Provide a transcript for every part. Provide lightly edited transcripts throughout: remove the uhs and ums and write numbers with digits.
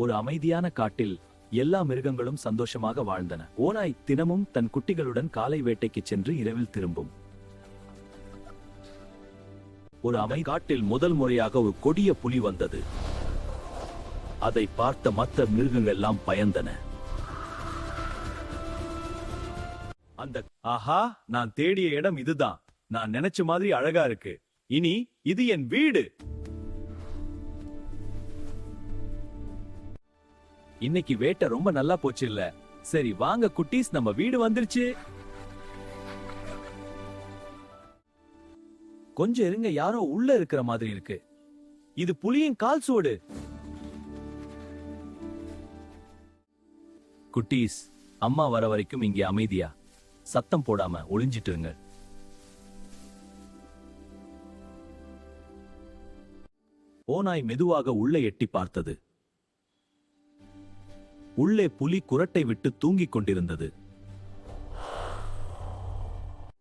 ஒரு அமைதியான காட்டில் எல்லா மிருகங்களும் சந்தோஷமாக வாழ்ந்தன. ஓநாய் தினமும் தன் குட்டிகளுடன் காலை வேட்டைக்கு சென்று இரவில் திரும்பும். ஒரு காட்டில் முதல் முறையாக ஒரு கொடிய புலி வந்தது. அதை பார்த்த மற்ற மிருகங்கள் எல்லாம் பயந்தன. ஆஹா, நான் தேடிய இடம் இதுதான். நான் நினைச்ச மாதிரி அழகா இருக்கு. இனி இது என் வீடு. இன்னைக்கு வேட்டை ரொம்ப நல்லா போச்சு இல்ல? சரி வாங்க குட்டீஸ், நம்ம வீடு வந்துருச்சு. கொஞ்சம் இருங்க, யாரோ உள்ள இருக்கிற மாதிரி இருக்கு. இது புலியின் கால் சோடு. குட்டீஸ், அம்மா வர வரைக்கும் இங்கே அமைதியா சத்தம் போடாம ஒளிஞ்சிட்டு இருங்க. ஓநாய் மெதுவாக உள்ளே எட்டி பார்த்தது. உள்ளே புலி குரட்டை விட்டு தூங்கிக் கொண்டிருந்தது.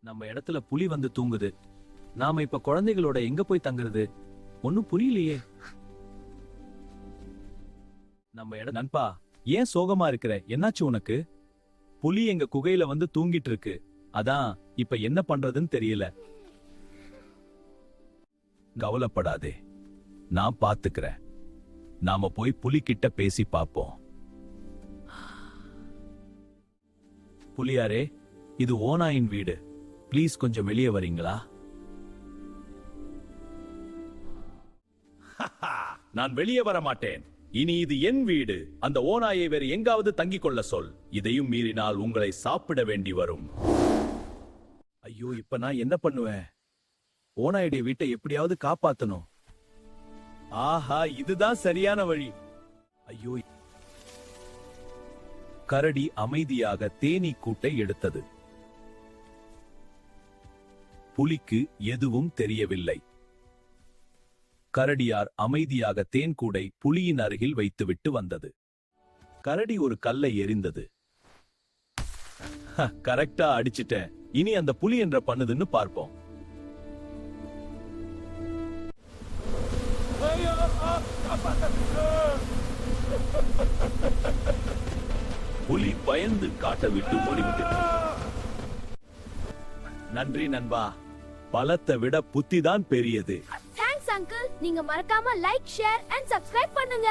நம்ம இடத்துல புலி வந்து தூங்குது. நாம இப்ப குழந்தைகளோட எங்க போய் தங்குறது? ஒன்னும் புரியலையே. நண்பா, ஏன் சோகமா இருக்கிற? என்னாச்சு உனக்கு? புலி எங்க குகையில வந்து தூங்கிட்டு இருக்கு. அதான் இப்ப என்ன பண்றதுன்னு தெரியல. கவலைப்படாதே, நான் பாத்துக்கிறேன். நாம போய் புலி கிட்ட பேசி பாப்போம். புலியாரே, இது ஓநாயின் வீடு. ப்ளீஸ் கொஞ்சம் வெளியே வரீங்களா? நான் வெளியே வர மாட்டேன். இனி இது என் வீடு. அந்த ஓநாயை வேறு எங்காவது தங்கிக் கொள்ள சொல். இதையும் மீறினால் உங்களை சாப்பிட வேண்டி வரும். ஐயோ, இப்ப நான் என்ன பண்ணுவேன்? ஓநாயுடைய வீட்டை எப்படியாவது காப்பாத்தணும். ஆஹா, இதுதான் சரியான வழி. ஐயோ. கரடி அமைதியாக தேனீ கூட்டை எடுத்தது. புலிக்கு எதுவும் தெரியவில்லை. கரடியார் அமைதியாக தேன்கூடை புலியின் அருகில் வைத்துவிட்டு வந்தது. கரடி ஒரு கல்லை எறிந்தது. கரெக்டா அடிச்சிட்டேன். இனி அந்த புலி என்ற பண்ணுதுன்னு பார்ப்போம். புலி பயந்து காட்டை விட்டு ஓடிவிட்டது. நன்றி நண்பா. பலத்தை விட புத்திதான் பெரியது. Thanks uncle. நீங்க மறக்காம லைக், ஷேர் அண்ட் சப்ஸ்கிரைப் பண்ணுங்க.